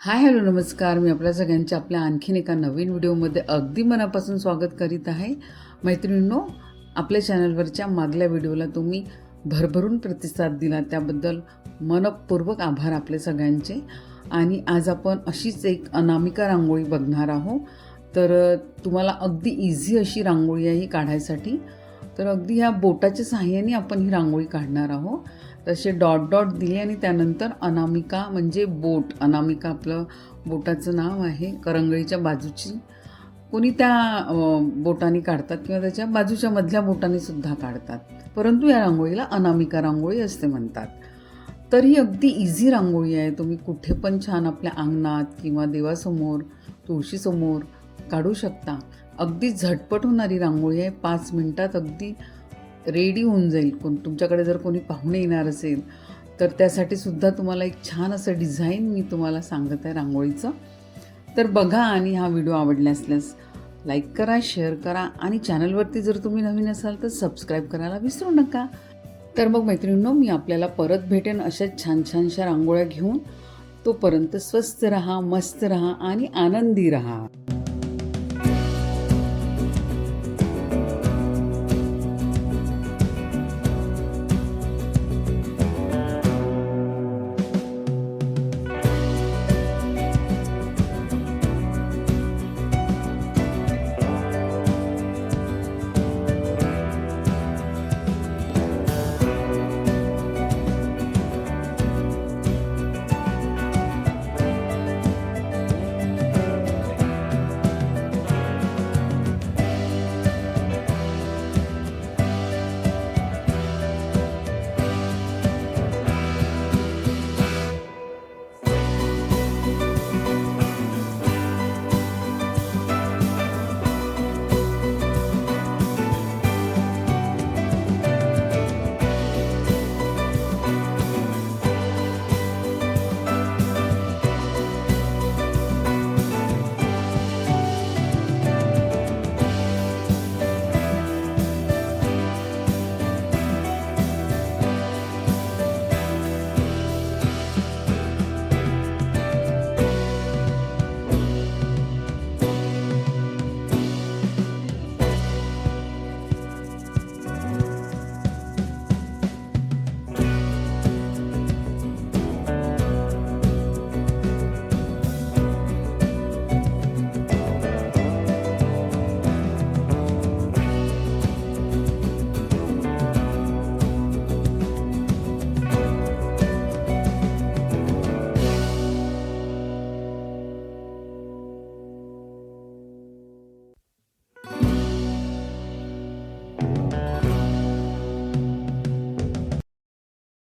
Hi hello नमस्कार. मी आपल्या सगळ्यांच्या आपल्या आणखीन एका नवीन व्हिडिओमध्ये अगदी मनापासून स्वागत करीत आहे. मैत्रिणींनो, आपल्या चॅनलवरच्या मागल्या व्हिडिओला तुम्ही भरभरून प्रतिसाद दिला त्याबद्दल मनपूर्वक आभार आपले सगळ्यांचे. आणि आज आपण अशीच एक अनामिका रांगोळी बघणार आहोत. तर तुम्हाला अगदी इझी अशी रांगोळी आहे ही काढायसाठी. तर अगदी ह्या बोटाच्या सहाय्याने आपण ही रांगोळी काढणार आहोत. तसे डॉट डॉट दिले आणि त्यानंतर अनामिका म्हणजे बोट. अनामिका आपलं बोटाचं नाव आहे. करंगळीच्या बाजूची कोणी त्या बोटाने काढतात किंवा त्याच्या बाजूच्या मधल्या बोटाने सुद्धा काढतात, परंतु या रांगोळीला अनामिका रांगोळी असे म्हणतात. तर ही अगदी इझी रांगोळी आहे. तुम्ही कुठे पण छान आपल्या अंगणात किंवा देवासमोर, तुळशीसमोर काढू शकता. अगदी झटपट होणारी रांगोळी आहे. 5 मिनटात अगदी रेडी होऊन जाईल. तुमच्याकडे जर कोणी पाहुणे येणार असेल तर त्यासाठी सुद्धा तुम्हाला एक छान असं डिझाईन मी तुम्हाला सांगत आहे रांगोळीचं. तर बघा आणि हा व्हिडिओ आवडला असल्यास लाईक करा, शेअर करा आणि चॅनलवरती जर तुम्ही नवीन असाल तर सबस्क्राईब करायला विसरू नका. तर मग मैत्रिणींनो, मी आपल्याला परत भेटेन अशाच छान छानशा रांगोळ्या घेऊन. तोपर्यंत स्वस्त रहा, मस्त रहा आणि आनंदी रहा.